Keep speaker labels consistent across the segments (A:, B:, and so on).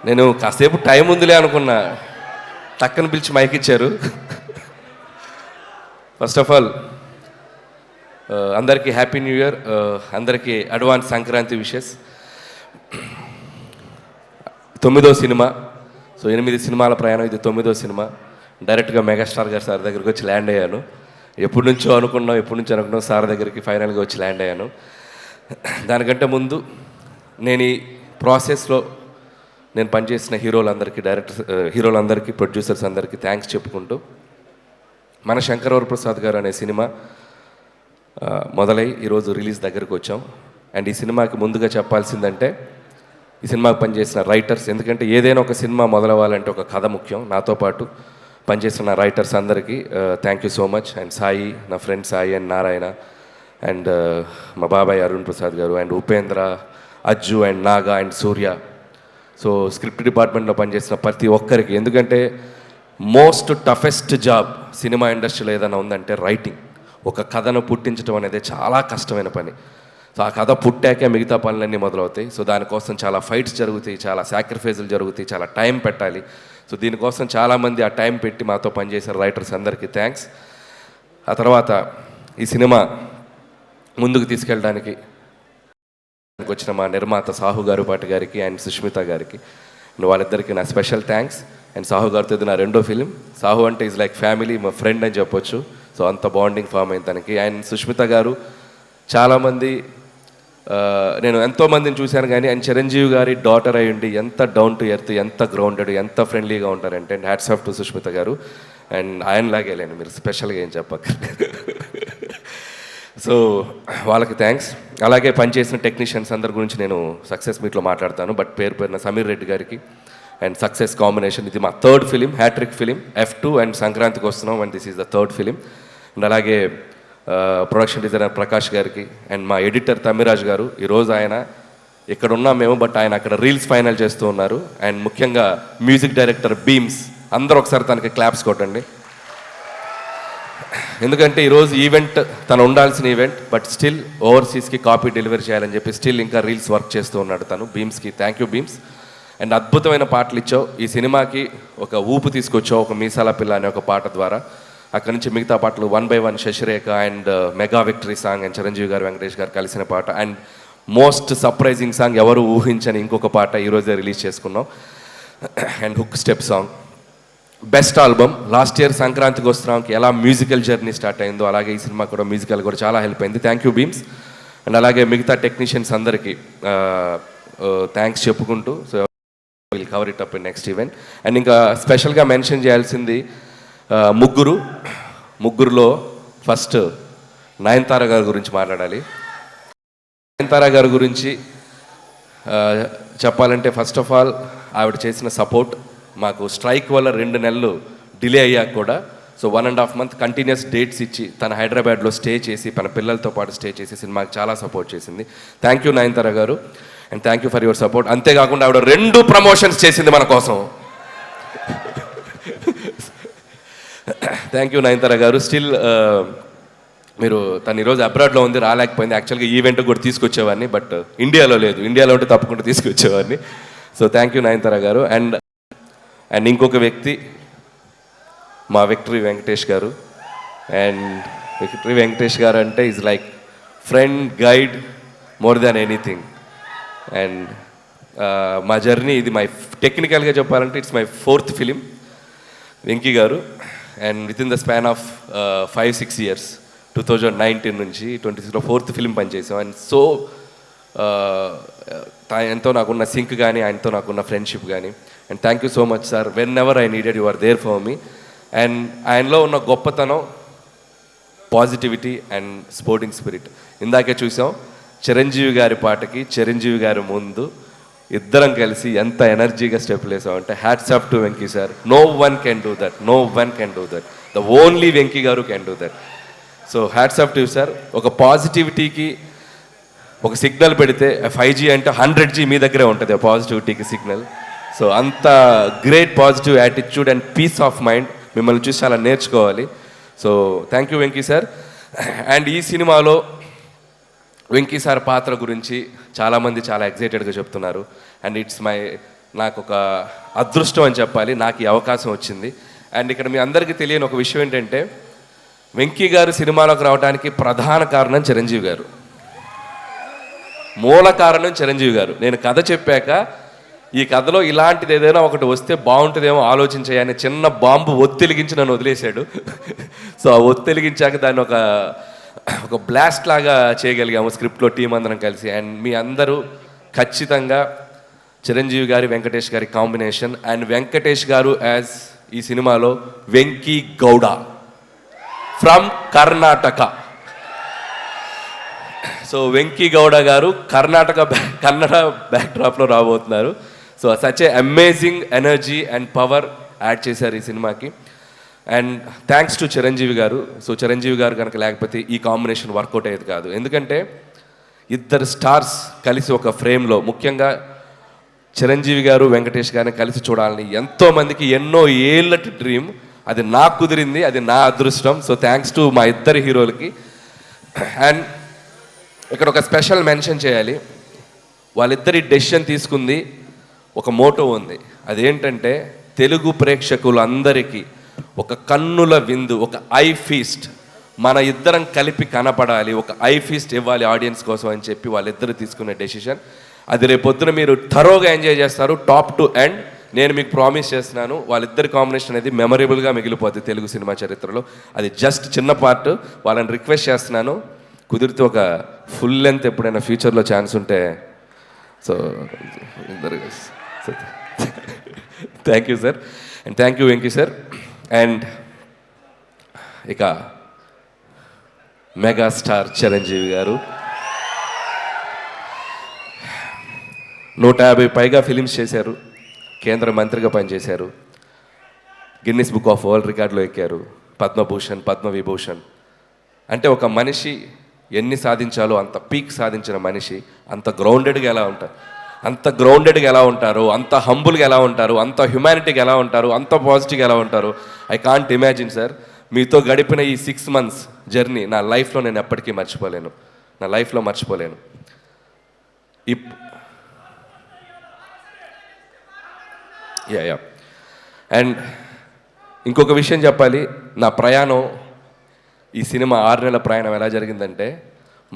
A: నేను కాసేపు టైం ఉందిలే అనుకున్నా, టక్కన పిలిచి మైక్ ఇచ్చారు. ఫస్ట్ ఆఫ్ ఆల్ అందరికీ హ్యాపీ న్యూ ఇయర్, అందరికీ అడ్వాన్స్ సంక్రాంతి విషెస్. 9వ సినిమా, సో 8 సినిమాల ప్రయాణం, ఇది 9వ సినిమా. డైరెక్ట్గా మెగాస్టార్ గారు సార్ దగ్గరికి వచ్చి ల్యాండ్ అయ్యాను. ఎప్పటి నుంచో అనుకున్నాం సార్ దగ్గరికి ఫైనల్గా వచ్చి ల్యాండ్ అయ్యాను. దానికంటే ముందు నేను ఈ ప్రాసెస్లో నేను పనిచేసిన హీరోలందరికీ ప్రొడ్యూసర్స్ అందరికీ థ్యాంక్స్ చెప్పుకుంటూ, మన శంకరవరప్రసాద్ గారు అనే సినిమా మొదలై ఈరోజు రిలీజ్ దగ్గరకు వచ్చాం. అండ్ ఈ సినిమాకి ముందుగా చెప్పాల్సిందంటే ఈ సినిమాకి పనిచేసిన రైటర్స్, ఎందుకంటే ఏదైనా ఒక సినిమా మొదలవ్వాలంటే ఒక కథ ముఖ్యం. నాతో పాటు పనిచేసిన రైటర్స్ అందరికీ thank you so much. And Sai, నా friend Sai and Narayana, and మా బాబాయ్ Arun Prasad garu, and Upendra, Ajju, and Naga, and Surya. So script డిపార్ట్మెంట్లో పనిచేసిన ప్రతి ఒక్కరికి, ఎందుకంటే మోస్ట్ టఫెస్ట్ జాబ్ సినిమా ఇండస్ట్రీలో ఏదైనా ఉందంటే రైటింగ్. ఒక కథను పుట్టించడం అనేది చాలా కష్టమైన పని. సో ఆ కథ పుట్టాకే మిగతా పనులన్నీ మొదలవుతాయి. సో దానికోసం చాలా ఫైట్స్ జరుగుతాయి, చాలా సాక్రిఫైజులు జరుగుతాయి, చాలా టైం పెట్టాలి. సో దీనికోసం చాలామంది ఆ టైం పెట్టి మాతో పనిచేసిన రైటర్స్ అందరికీ థ్యాంక్స్. ఆ తర్వాత ఈ సినిమా ముందుకు తీసుకెళ్ళడానికి వచ్చిన మా నిర్మాత సాహు గారు పాటి గారికి అండ్ సుష్మిత గారికి, వాళ్ళిద్దరికీ నా స్పెషల్ థ్యాంక్స్. అండ్ సాహు గారితో ఇది నా 2వ ఫిలిం. సాహు అంటే ఈజ్ లైక్ ఫ్యామిలీ, మా ఫ్రెండ్ అని చెప్పొచ్చు. సో అంత బాండింగ్ ఫామ్ అయింది తనకి. అండ్ సుష్మిత గారు, చాలామంది నేను ఎంతోమందిని చూశాను కానీ ఆయన చిరంజీవి గారి డాటర్ అయి ఉండి ఎంత డౌన్ టు ఎర్త్, ఎంత గ్రౌండెడ్, ఎంత ఫ్రెండ్లీగా ఉంటారంటే, and hats off to Sushmita గారు. అండ్ ఆయనలాగే లేను, మీరు స్పెషల్గా ఏం చెప్పక. సో వాళ్ళకి థ్యాంక్స్. అలాగే పనిచేసిన టెక్నీషియన్స్ అందరి గురించి నేను సక్సెస్ మీట్లో మాట్లాడతాను, బట్ పేరున సమీర్ రెడ్డి గారికి అండ్ సక్సెస్ కాంబినేషన్. ఇది మా 3rd film, hat trick film, F2. And సంక్రాంతికి వస్తున్నాం, and this is the 3rd film. And అలాగే ప్రొడక్షన్ డిజైనర్ ప్రకాష్ గారికి, అండ్ మా ఎడిటర్ తమ్మిరాజ్ గారు. ఈరోజు ఆయన ఇక్కడ ఉన్నాం మేము, బట్ ఆయన అక్కడ రీల్స్ ఫైనల్ చేస్తూ ఉన్నారు. అండ్ ముఖ్యంగా మ్యూజిక్ డైరెక్టర్ బీమ్స్, అందరూ ఒకసారి తనకి క్లాప్స్ కొట్టండి. ఎందుకంటే ఈరోజు ఈవెంట్ తను ఉండాల్సిన ఈవెంట్, బట్ స్టిల్ ఓవర్సీస్కి కాపీ డెలివరీ చేయాలని చెప్పి స్టిల్ ఇంకా రీల్స్ వర్క్ చేస్తూ ఉన్నాడు తను. బీమ్స్కి థ్యాంక్ యూ బీమ్స్. అండ్ అద్భుతమైన పాటలు ఇచ్చావు, ఈ సినిమాకి ఒక ఊపు తీసుకొచ్చావు, ఒక మీసాల పిల్ల అనే ఒక పాట ద్వారా. అక్కడి నుంచి మిగతా పాటలు 1 by 1 Sasirekha and mega victory song, and Chiranjeevi గారు, వెంకటేష్ గారు కలిసిన పాట, అండ్ మోస్ట్ సర్ప్రైజింగ్ సాంగ్, ఎవరు ఊహించని ఇంకొక పాట ఈరోజే రిలీజ్ చేసుకున్నాం, and hook step song. Best album. Last year సంక్రాంతికి వస్తున్నాంకి ఎలా మ్యూజికల్ జర్నీ స్టార్ట్ అయిందో అలాగే ఈ సినిమా కూడా మ్యూజికల్ కూడా చాలా హెల్ప్ అయింది. Thank you Bheems. అండ్ అలాగే మిగతా టెక్నీషియన్స్ అందరికీ థ్యాంక్స్ చెప్పుకుంటూ, so will cover it up in next event. And ఇంకా స్పెషల్గా మెన్షన్ చేయాల్సింది ముగ్గురులో ఫస్ట్ నయనతార గారి గురించి మాట్లాడాలి. నయనతార గారి గురించి చెప్పాలంటే, ఫస్ట్ ఆఫ్ ఆల్ ఆవిడ చేసిన సపోర్ట్ మాకు స్ట్రైక్ వల్ల 2 నెలలు డిలే అయ్యాక కూడా, సో 1.5 month కంటిన్యూస్ డేట్స్ ఇచ్చి తన హైదరాబాద్లో స్టే చేసి తన పిల్లలతో పాటు స్టే చేసి సినిమాకి చాలా సపోర్ట్ చేసింది. థ్యాంక్ యూ నయనతార గారు, and thank you for your support. అంతేకాకుండా ఆవిడ 2 ప్రమోషన్స్ చేసింది మన కోసం. థ్యాంక్ యూ నయనతార గారు. స్టిల్ మీరు తను ఈరోజు అబ్రాడ్లో ఉంది, రాలేకపోయింది. యాక్చువల్గా ఈవెంట్ కూడా తీసుకొచ్చేవాడిని, బట్ ఇండియాలో లేదు. ఇండియాలో ఉంటే తప్పకుండా తీసుకొచ్చేవాడిని. సో థ్యాంక్ యూ నయనతార గారు. అండ్ ఇంకొక వ్యక్తి మా విక్టరీ వెంకటేష్ గారు. అండ్ విక్టరీ వెంకటేష్ గారు అంటే is like friend, guide, more than anything. And మా జర్నీ ఇది టెక్నికల్గా చెప్పాలంటే it's my 4th film Venky garu. And with in the span of 5-6 years, 2019 నుంచి 2026లో 4th ఫిలిం పనిచేసాం. అండ్ సో ఆయనతో నాకున్న సింక్ కానీ, ఆయనతో నాకున్న ఫ్రెండ్షిప్ కానీ. And thank you so much sir. Whenever I needed you are there for me. And ఆయనలో ఉన్న గొప్పతనం పాజిటివిటీ అండ్ స్పోర్టింగ్ స్పిరిట్. ఇందాకే చూసాం చిరంజీవి గారి పాటకి చిరంజీవి గారి ముందు ఇద్దరం కలిసి ఎంత ఎనర్జీగా స్టెప్లు వేసామంటే, hats off to Venky sir. No one can do that, no one can do that, the only Venky garu can do that. So hats off to sir. ఒక పాజిటివిటీకి ఒక సిగ్నల్ పెడితే 5G అంటే 100G మీ దగ్గరే ఉంటుంది, పాజిటివిటీకి సిగ్నల్. సో అంత great positive attitude and peace of mind మిమ్మల్ని చూసి చాలా నేర్చుకోవాలి. So thank you Venky sir. And ఈ సినిమాలో వెంకీ సార్ పాత్ర గురించి చాలామంది చాలా ఎగ్జైటెడ్గా చెప్తున్నారు. అండ్ ఇట్స్ మై నాకు ఒక అదృష్టం అని చెప్పాలి, నాకు ఈ అవకాశం వచ్చింది. అండ్ ఇక్కడ మీ అందరికీ తెలియని ఒక విషయం ఏంటంటే, వెంకీ గారు సినిమాలోకి రావడానికి ప్రధాన కారణం చిరంజీవి గారు, మూల కారణం చిరంజీవి గారు. నేను కథ చెప్పాక ఈ కథలో ఇలాంటిది ఏదైనా ఒకటి వస్తే బాగుంటుందేమో ఆలోచించాయని చిన్న బాంబు ఒత్తిలిగించి నన్ను వదిలేశాడు. సో ఆ ఒత్తిలిగించాక దాన్ని ఒక బ్లాస్ట్ లాగా చేయగలిగాము స్క్రిప్ట్లో టీం అందరం కలిసి. అండ్ మీ అందరూ ఖచ్చితంగా చిరంజీవి గారి వెంకటేష్ గారి కాంబినేషన్, అండ్ వెంకటేష్ గారు యాజ్ ఈ సినిమాలో వెంకీ గౌడ ఫ్రమ్ కర్ణాటక. సో వెంకీ గౌడ గారు కన్నడ బ్యాక్డ్రాప్లో రాబోతున్నారు. So such a amazing energy and power add చేశారు ఈ సినిమాకి. అండ్ థ్యాంక్స్ టు చిరంజీవి గారు. సో చిరంజీవి గారు కనుక లేకపోతే ఈ కాంబినేషన్ వర్కౌట్ అయ్యేది కాదు. ఎందుకంటే ఇద్దరు స్టార్స్ కలిసి ఒక ఫ్రేమ్లో, ముఖ్యంగా చిరంజీవి గారు వెంకటేష్ గారిని కలిసి చూడాలని ఎంతోమందికి ఎన్నో ఏళ్ళటి డ్రీమ్. అది నాకు కుదిరింది, అది నా అదృష్టం. సో థ్యాంక్స్ టు మా ఇద్దరు హీరోలకి. అండ్ ఇక్కడ ఒక స్పెషల్ మెన్షన్ చేయాలి, వాళ్ళిద్దరి డెసిషన్ తీసుకుంది ఒక మోటో ఉంది. అదేంటంటే తెలుగు ప్రేక్షకులందరికీ ఒక కన్నుల విందు, ఒక ఐ ఫీస్ట్, మన ఇద్దరం కలిపి కనపడాలి, ఒక ఐ ఫీస్ట్ ఇవ్వాలి ఆడియన్స్ కోసం అని చెప్పి వాళ్ళిద్దరు తీసుకునే డెసిషన్. అది రేపొద్దున మీరు థరోగా ఎంజాయ్ చేస్తారు, టాప్ టు ఎండ్. నేను మీకు ప్రామిస్ చేస్తున్నాను, వాళ్ళిద్దరి కాంబినేషన్ అనేది మెమరబుల్గా మిగిలిపోద్ది తెలుగు సినిమా చరిత్రలో. అది జస్ట్ చిన్న పార్ట్. వాళ్ళని రిక్వెస్ట్ చేస్తున్నాను, కుదిరితే ఒక ఫుల్ లెంత్ ఎప్పుడైనా ఫ్యూచర్లో ఛాన్స్ ఉంటే. So thank you sir, and thank you Venky sir. And ఇక మెగాస్టార్ చిరంజీవి గారు 150 పైగా ఫిలిమ్స్ చేశారు, కేంద్ర మంత్రిగా పనిచేశారు, గిన్నిస్ బుక్ ఆఫ్ వరల్డ్ రికార్డులో ఎక్కారు, పద్మభూషణ్, పద్మవిభూషణ్. అంటే ఒక మనిషి ఎన్ని సాధించాలో అంత పీక్ సాధించిన మనిషి అంత గ్రౌండెడ్గా ఎలా ఉంటారు, అంత హంబుల్గా ఎలా ఉంటారు, అంత హ్యుమానిటీగా ఎలా ఉంటారు, అంత పాజిటివ్గా ఎలా ఉంటారు. I can't imagine sir. మీతో గడిపిన ఈ 6 months జర్నీ నా లైఫ్లో నేను ఎప్పటికీ మర్చిపోలేను, నా లైఫ్లో మర్చిపోలేను. యా అండ్ ఇంకొక విషయం చెప్పాలి, నా ప్రయాణం, ఈ సినిమా 6 నెలల ప్రయాణం ఎలా జరిగిందంటే,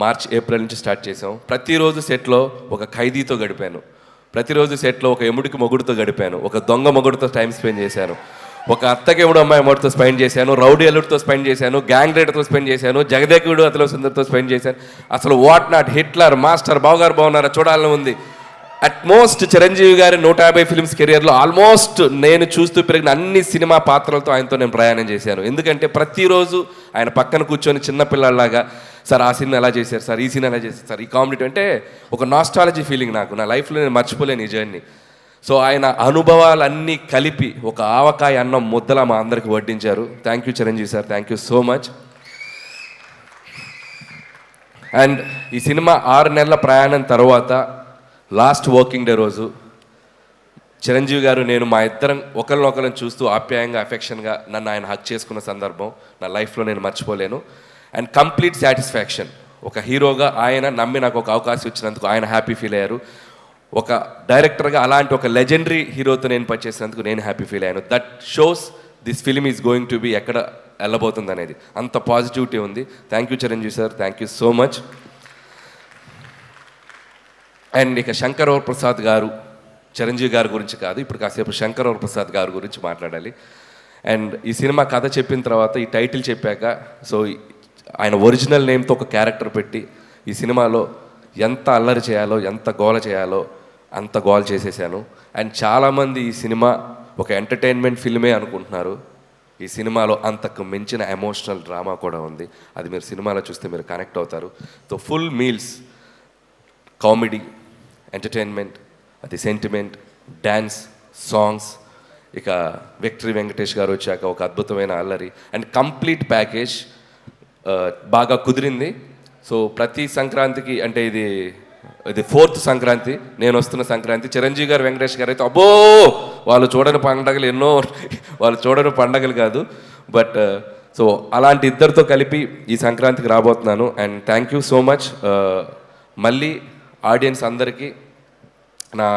A: మార్చ్ ఏప్రిల్ నుంచి స్టార్ట్ చేసాం. ప్రతిరోజు సెట్లో ఒక ఖైదీతో గడిపాను, ప్రతిరోజు సెట్లో ఒక ఎముడికి మొగుడుతో గడిపాను, ఒక దొంగ మొగుడుతో టైం స్పెండ్ చేశాను, ఒక అత్తకి ఎముడు అమ్మాయి మొగుడుతో స్పెండ్ చేశాను, రౌడీ అల్లుడితో స్పెండ్ చేశాను, గ్యాంగ్ రైడర్తో స్పెండ్ చేశాను, జగదేకుడు అతలో సుందర్తో స్పెండ్ చేశాను. అసలు వాట్ నాట్, హిట్లర్, మాస్టర్, బావగారు బాగున్నారా చూడాలని ఉంది. అట్మోస్ట్ చిరంజీవి గారి 150 ఫిల్మ్స్ కెరియర్లో ఆల్మోస్ట్ నేను చూస్తూ పెరిగిన అన్ని సినిమా పాత్రలతో ఆయనతో నేను ప్రయాణం చేశాను. ఎందుకంటే ప్రతిరోజు ఆయన పక్కన కూర్చొని చిన్నపిల్లలాగా, సార్ ఆ సినిమా ఎలా చేశారు సార్, ఈ సినిమా ఎలా చేశారు సార్, ఈ కామెడీ అంటే ఒక నాస్టాలజీ ఫీలింగ్ నాకు, నా లైఫ్లో నేను మర్చిపోలేను ఈ జర్నీ. సో ఆయన అనుభవాలన్నీ కలిపి ఒక ఆవకాయ అన్నం ముద్దలా మా అందరికి వడ్డించారు. Thank you Chiranjeevi sir, thank you so much. And ఈ సినిమా 6 నెలల ప్రయాణం తర్వాత లాస్ట్ వర్కింగ్ డే రోజు చిరంజీవి గారు నేను మా ఇద్దరం ఒకరినొకరిని చూస్తూ ఆప్యాయంగా, అఫెక్షన్గా నన్ను ఆయన హక్ చేసుకున్న సందర్భం నా లైఫ్లో నేను మర్చిపోలేను. And complete satisfaction. ఒక హీరోగా ఆయన నమ్మి నాకు ఒక అవకాశం ఇచ్చినందుకు ఆయన హ్యాపీ ఫీల్ అయ్యారు. ఒక డైరెక్టర్గా అలాంటి ఒక లెజెండరీ హీరోతో నేను పనిచేసినందుకు నేను హ్యాపీ ఫీల్ అయ్యాను. That shows this film is going to be ఎక్కడ వెళ్ళబోతుంది అనేది, అంత పాజిటివిటీ ఉంది. Thank you Chiranjeevi sir, thank you so much. And ఇక శంకర్ ప్రసాద్ గారు, చిరంజీవి గారి గురించి కాదు, ఇప్పుడు కాసేపు శంకర్ ప్రసాద్ గారి గురించి మాట్లాడాలి. అండ్ ఈ సినిమా కథ చెప్పిన తర్వాత, ఈ టైటిల్ చెప్పాక, సో ఆయన ఒరిజినల్ నేమ్తో ఒక క్యారెక్టర్ పెట్టి ఈ సినిమాలో ఎంత అల్లరి చేయాలో, ఎంత గోల చేయాలో అంత గోల చేసేసాను. అండ్ చాలామంది ఈ సినిమా ఒక ఎంటర్టైన్మెంట్ ఫిల్మే అనుకుంటున్నారు. ఈ సినిమాలో అంతకు మించిన ఎమోషనల్ డ్రామా కూడా ఉంది. అది మీరు సినిమాలో చూస్తే మీరు కనెక్ట్ అవుతారు. So full meals, comedy, entertainment, అది సెంటిమెంట్, డ్యాన్స్, సాంగ్స్, ఇక విక్టరీ వెంకటేష్ గారు వచ్చాక ఒక అద్భుతమైన అల్లరి అండ్ కంప్లీట్ ప్యాకేజ్ బాగా కుదిరింది. సో ప్రతి సంక్రాంతికి, అంటే ఇది 4th సంక్రాంతి, నేను వస్తున్న సంక్రాంతి, చిరంజీవి గారు వెంకటేష్ గారు అయితే అబ్బో వాళ్ళు చూడని పండగలు ఎన్నో, వాళ్ళు చూడని పండగలు కాదు. బట్ సో అలాంటి ఇద్దరితో కలిపి ఈ సంక్రాంతికి రాబోతున్నాను. And thank you so much. మళ్ళీ ఆడియన్స్ అందరికీ నా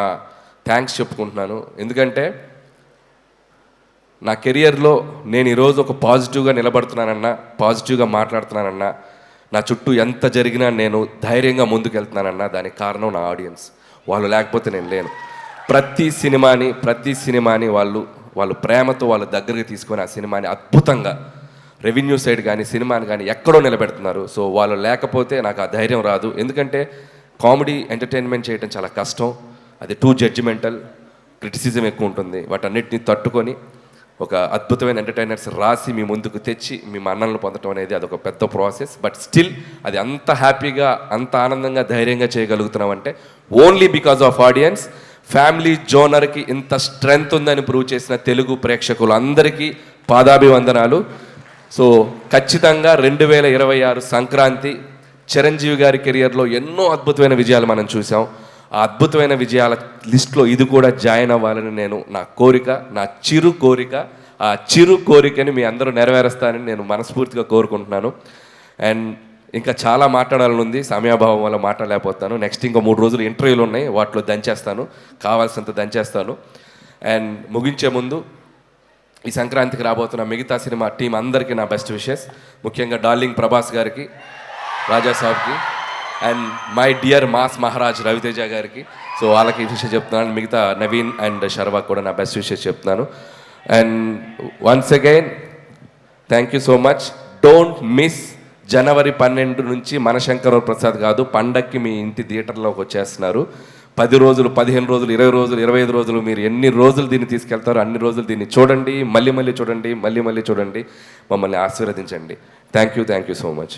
A: థ్యాంక్స్ చెప్పుకుంటున్నాను. ఎందుకంటే నా కెరియర్లో నేను ఈరోజు ఒక పాజిటివ్గా నిలబడుతున్నానన్నా, పాజిటివ్గా మాట్లాడుతున్నానన్నా, నా చుట్టూ ఎంత జరిగినా నేను ధైర్యంగా ముందుకెళ్తున్నానన్నా దానికి కారణం నా ఆడియన్స్. వాళ్ళు లేకపోతే నేను లేను. ప్రతి సినిమాని వాళ్ళు ప్రేమతో వాళ్ళ దగ్గరికి తీసుకొని ఆ సినిమాని అద్భుతంగా రెవెన్యూ సైడ్ కానీ సినిమాని కానీ ఎక్కడో నిలబెడుతున్నారు. సో వాళ్ళు లేకపోతే నాకు ఆ ధైర్యం రాదు. ఎందుకంటే కామెడీ ఎంటర్టైన్మెంట్ చేయడం చాలా కష్టం. అది టూ జడ్జిమెంటల్, క్రిటిసిజం ఎక్కువ ఉంటుంది. వాటన్నిటిని తట్టుకొని ఒక అద్భుతమైన ఎంటర్టైనర్స్ రాసి మీ ముందుకు తెచ్చి మీ మన్ననలు పొందడం అనేది అదొక పెద్ద ప్రాసెస్. బట్ స్టిల్ అది అంత హ్యాపీగా, అంత ఆనందంగా, ధైర్యంగా చేయగలుగుతున్నామంటే only because of audience. Family జోనర్కి ఇంత స్ట్రెంగ్త్ ఉందని ప్రూవ్ చేసిన తెలుగు ప్రేక్షకులు అందరికీ పాదాభివందనాలు. సో ఖచ్చితంగా 2026 సంక్రాంతి చిరంజీవి గారి కెరియర్లో ఎన్నో అద్భుతమైన విజయాలు మనం చూసాం. ఆ అద్భుతమైన విజయాల లిస్ట్లో ఇది కూడా జాయిన్ అవ్వాలని నా కోరిక, నా చిరు కోరిక. ఆ చిరు కోరికని మీ అందరూ నెరవేరుస్తానని నేను మనస్ఫూర్తిగా కోరుకుంటున్నాను. అండ్ ఇంకా చాలా మాట్లాడాలని ఉంది, సమయాభావం వల్ల మాట్లాడలేకపోతాను. నెక్స్ట్ ఇంకో 3 రోజులు ఇంటర్వ్యూలు ఉన్నాయి, వాటిలో దంచేస్తాను, కావాల్సినంత దంచేస్తాను. అండ్ ముగించే ముందు ఈ సంక్రాంతికి రాబోతున్న మిగతా సినిమా టీం అందరికీ నా బెస్ట్ విషెస్. ముఖ్యంగా డార్లింగ్ ప్రభాస్ గారికి, రాజా సాబ్కి, and my dear mass Maharaj Raviteja గారికి. సో వాళ్ళకి విషయం చెప్తున్నాను. మిగతా నవీన్ అండ్ శర్వాకి కూడా నా బెస్ట్ విషెస్ చెప్తున్నాను. And once again thank you so much. Don't miss జనవరి 12 నుంచి మనశంకర ప్రసాద్ కాదు, పండక్కి మీ ఇంటి థియేటర్లోకి వచ్చేస్తున్నారు. 10 రోజులు, 15 రోజులు, 20 రోజులు, 25 రోజులు, మీరు ఎన్ని రోజులు దీన్ని తీసుకెళ్తారో అన్ని రోజులు దీన్ని చూడండి, మళ్ళీ చూడండి, మళ్ళీ చూడండి, మమ్మల్ని ఆశీర్వదించండి. Thank you so much.